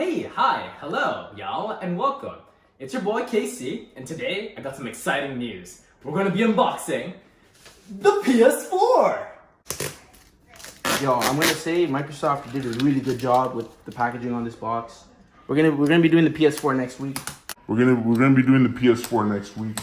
Hey, hi, hello, y'all, and welcome. It's your boy KC, and today I got some exciting news. We're gonna be unboxing the PS4! Yo, I'm gonna say Microsoft did a really good job with the packaging on this box. We're gonna be doing the PS4 next week. We're gonna be doing the PS4 next week.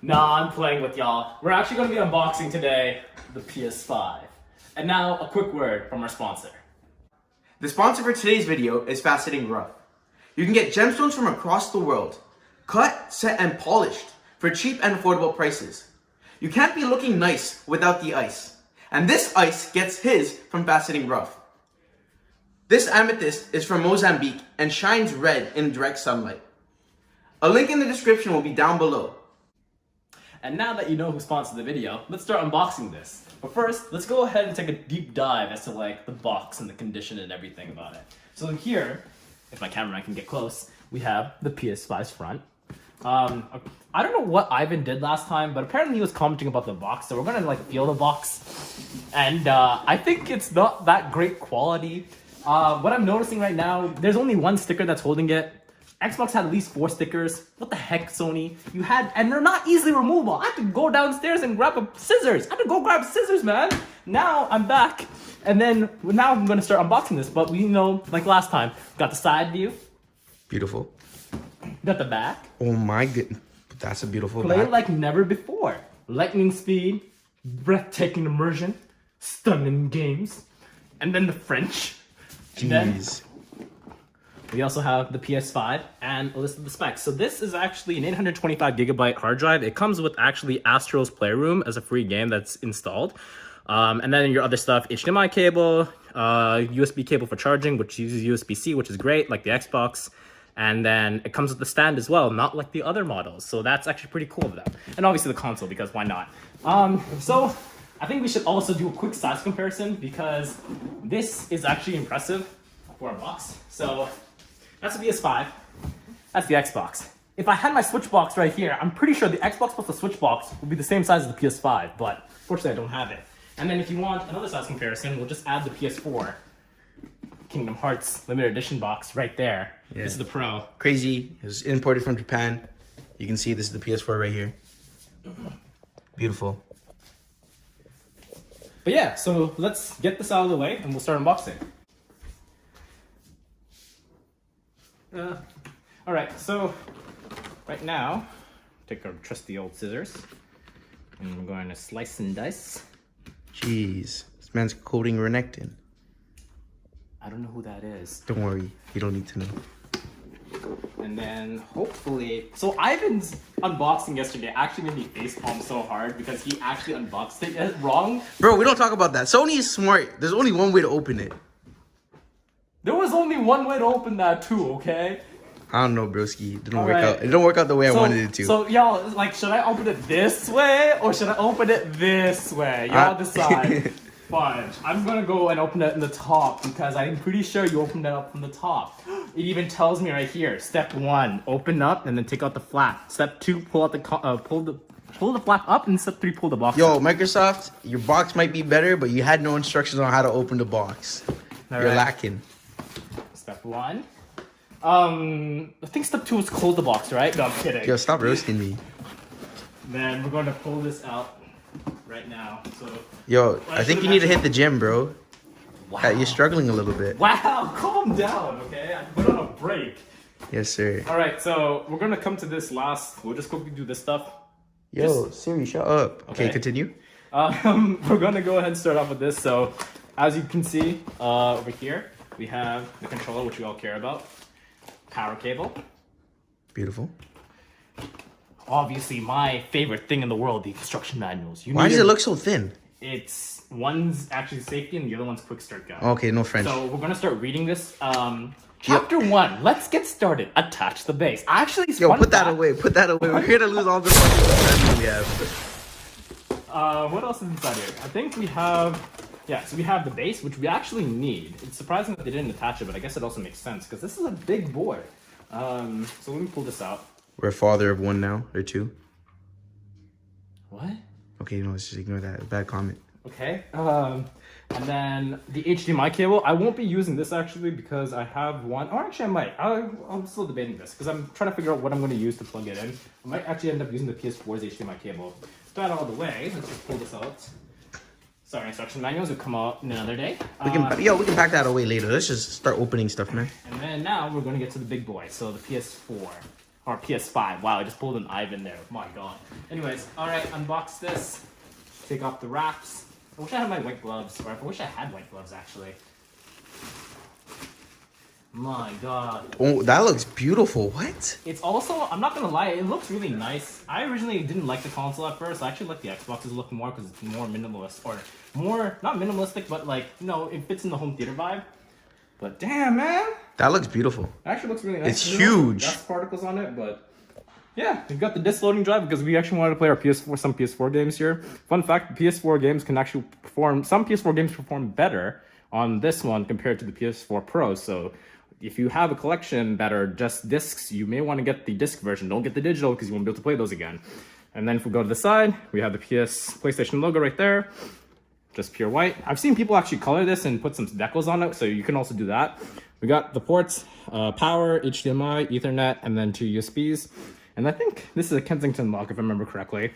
Nah, I'm playing with y'all. We're actually gonna be unboxing today the PS5. And now, a quick word from our sponsor. The sponsor for today's video is Faceting Rough. You can get gemstones from across the world, cut, set, and polished for cheap and affordable prices. You can't be looking nice without the ice. And this ice gets his from Faceting Rough. This amethyst is from Mozambique and shines red in direct sunlight. A link in the description will be down below. And now that you know who sponsored the video, let's start unboxing this. But first, let's go ahead and take a deep dive as to like the box and the condition and everything about it. So here, if my cameraman can get close, we have the PS5's front. I don't know what Ivan did last time, but apparently he was commenting about the box, so we're gonna like feel the box. And I think it's not that great quality. What I'm noticing right now, there's only one sticker that's holding it. Xbox had at least 4 stickers. What the heck, Sony? You had, and they're not easily removable. I had to go downstairs and grab scissors. I had to go grab scissors, man. Now I'm back, and then now I'm gonna start unboxing this. But we know, like last time, got the side view, Beautiful. got the back. Oh my goodness, that's a beautiful Play back. like never before. Lightning speed, breathtaking immersion, stunning games, and then the French. And then Jeez. we also have the PS5 and a list of the specs. So this is actually an 825 gigabyte hard drive. It comes with actually Astro's Playroom as a free game that's installed. And then your other stuff, HDMI cable, USB cable for charging, which uses USB-C, which is great, like the Xbox. And then it comes with the stand as well, not like the other models. So that's actually pretty cool of them. And obviously the console, because why not? So I think we should also do a quick size comparison because this is actually impressive for a box. So that's the PS5. That's the Xbox. If I had my Switch box right here, I'm pretty sure the Xbox plus the Switch box would be the same size as the PS5, but fortunately I don't have it. And then if you want another size comparison, we'll just add the PS4 Kingdom Hearts limited edition box right there. Yeah. This is the Pro. Crazy. It was imported from Japan. You can see this is the PS4 right here. Beautiful. But yeah, so let's get this out of the way and we'll start unboxing. All right, so right now, take our trusty old scissors and we're going to slice and dice. Jeez, this man's coding Renekton. I don't know who that is. Don't worry, you don't need to know. And then hopefully, so Ivan's unboxing yesterday actually made me facepalm so hard because he actually unboxed it wrong. Bro, we don't talk about that. Sony is smart. There's only one way to open it. There was only one way to open that too, okay? I don't know, broski. It didn't All work right. out. It didn't work out the way I wanted it to. So y'all, like, should I open it this way or should I open it this way? Y'all decide. Fudge. I'm gonna go and open it in the top because I'm pretty sure you opened it up from the top. It even tells me right here. Step 1, open up and then take out the flap. Step 2, pull out the pull the flap up, and step 3, pull the box. Yo, out. Microsoft, your box might be better, but you had no instructions on how to open the box. All You're right. lacking. Step 1. I think step 2 is close the box, right? No, I'm kidding. Yo, stop roasting me. Then we're going to pull this out right now. So. Yo, I think you need to hit the gym, bro. Wow. You're struggling a little bit. Wow, calm down, okay? I put on a break. Yes, sir. All right, so we're gonna come to this last. We'll just quickly do this stuff. Yo, Siri, shut up. Okay, continue. We're gonna go ahead and start off with this. So, as you can see over here, we have the controller, which we all care about. Power cable. Beautiful. Obviously, my favorite thing in the world, the instruction manuals. Why does it look so thin? It's one's actually safety and the other one's quick start guide. Okay, no French. So we're gonna start reading this. Chapter 1. Let's get started. Attach the base. Actually, Yo, put that away. Put that away. We're here to lose all the money we have. What else is inside here? I think we have, yeah, so we have the base, which we actually need. It's surprising that they didn't attach it, but I guess it also makes sense because this is a big board. So let me pull this out. We're a father of 1 now, or 2. What? Okay, no, let's just ignore that. Bad comment. Okay. And then the HDMI cable, I won't be using this actually because I have one, or actually I might. I'm still debating this because I'm trying to figure out what I'm going to use to plug it in. I might actually end up using the PS4's HDMI cable. With that out of the way, let's just pull this out. Sorry, instruction manuals will come out in another day. We can pack that away later. Let's just start opening stuff, man. And then now we're going to get to the big boy. So the PS4 or PS5. Wow, I just pulled an Ivan there. My God. Anyways, all right, unbox this. Take off the wraps. I wish I had my white gloves, or I wish I had white gloves actually. My God. Oh, that looks beautiful. What? It's also, I'm not gonna lie, it looks really nice. I originally didn't like the console at first. I actually like the Xbox's look more because it's more minimalist, or more, not minimalistic, but like, you know, it fits in the home theater vibe. But damn, man. That looks beautiful. It actually looks really nice. It's huge. Dust particles on it, but yeah, we've got the disc loading drive because we actually wanted to play our PS4, some PS4 games here. Fun fact, the PS4 games can actually perform, some PS4 games perform better on this one compared to the PS4 Pro. So if you have a collection that are just discs, you may want to get the disc version. Don't get the digital because you won't be able to play those again. And then if we go to the side, we have the PlayStation logo right there. Just pure white. I've seen people actually color this and put some decals on it, so you can also do that. We got the ports, power, HDMI, Ethernet, and then 2 USBs. And I think this is a Kensington lock, if I remember correctly.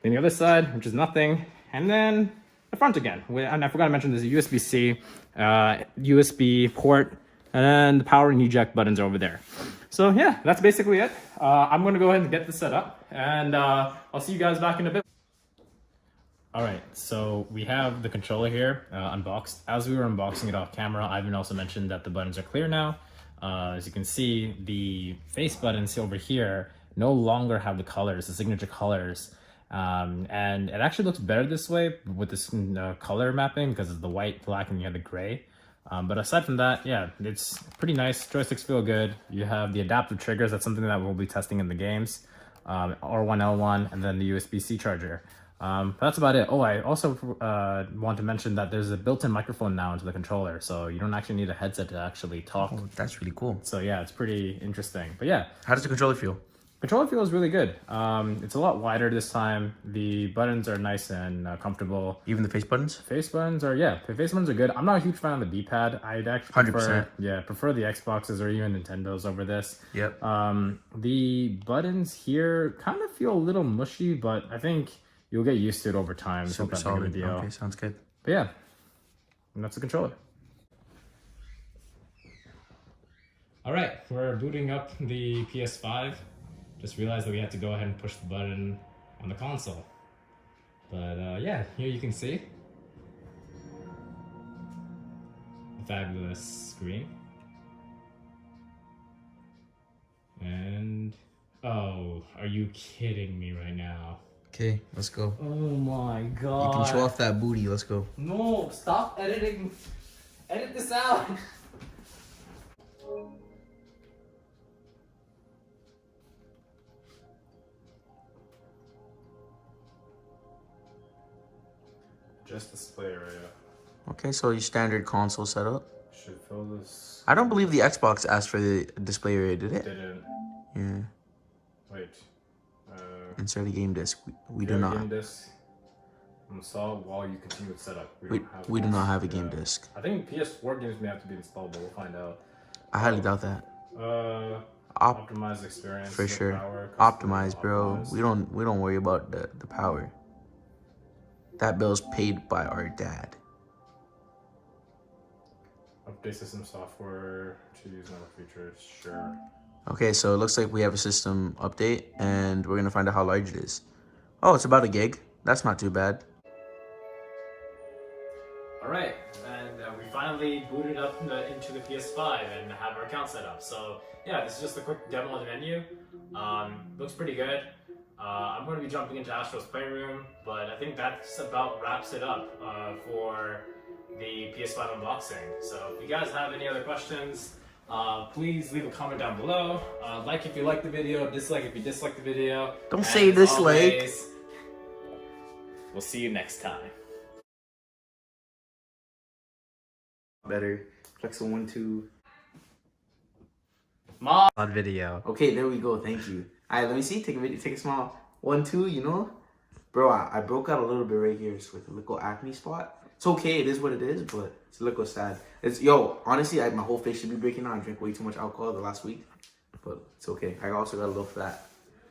Then the other side, which is nothing. And then the front again. And I forgot to mention there's a USB-C, USB port, and then the power and eject buttons are over there. So yeah, that's basically it. I'm going to go ahead and get this set up, and I'll see you guys back in a bit. All right, so we have the controller here unboxed. As we were unboxing it off camera, Ivan also mentioned that the buttons are clear now. As you can see, the face buttons over here no longer have the colors, the signature colors. And it actually looks better this way with this color mapping because of the white, black, and you have the gray. But aside from that, yeah, it's pretty nice. Joysticks feel good. You have the adaptive triggers. That's something that we'll be testing in the games. R1, L1, and then the USB-C charger. That's about it. Oh, I also want to mention that there's a built-in microphone now into the controller, so you don't actually need a headset to actually talk. Oh, that's really cool. So yeah, it's pretty interesting. But yeah. How does the controller feel? Controller feels really good. It's a lot wider this time. The buttons are nice and comfortable. Even the face buttons? Face buttons are, yeah, the face buttons are good. I'm not a huge fan of the D-pad. I'd actually prefer the Xboxes or even Nintendos over this. Yep. The buttons here kind of feel a little mushy, but I think you'll get used to it over time. Super solid. Okay, sounds good. But yeah, and that's the controller. All right, we're booting up the PS5. Just realized that we had to go ahead and push the button on the console. But yeah, here you can see the fabulous screen. And oh, are you kidding me right now? Okay, let's go. Oh my God. You can show off that booty. Let's go. No, stop editing. Edit this out. Just display area. Okay, so your standard console setup. Should fill this. I don't believe the Xbox asked for the display area, did it? Didn't. Yeah. Wait. Insert a game disc. We do not. Game disc. Install while you continue with setup. We do not have a game disc. I think PS4 games may have to be installed, but we'll find out. I highly doubt that. Optimize experience. For sure. Power, Optimize, bro. Optimize. We don't worry about the power. That bill's paid by our dad. Update system software to use network features. Sure. Okay, so it looks like we have a system update, and we're gonna find out how large it is. Oh, it's about 1 gig. That's not too bad. All right, and we finally booted up into the PS5 and have our account set up. So yeah, this is just a quick demo of the menu. Looks pretty good. I'm going to be jumping into Astro's Playroom, but I think that's about wraps it up for the PS5 unboxing. So if you guys have any other questions, please leave a comment down below. Like if you like the video, dislike if you dislike the video. Don't say dislike. We'll see you next time. Better. Flex a 1, 2. Mom. On video. Okay, there we go. Thank you. All right, let me see. Take a video. Take a small 1, 2. You know, bro. I broke out a little bit right here with a little acne spot. It's okay. It is what it is, but it's a little sad. It's yo. Honestly, my whole face should be breaking out. I drank way too much alcohol the last week, but it's okay. I also got a little fat.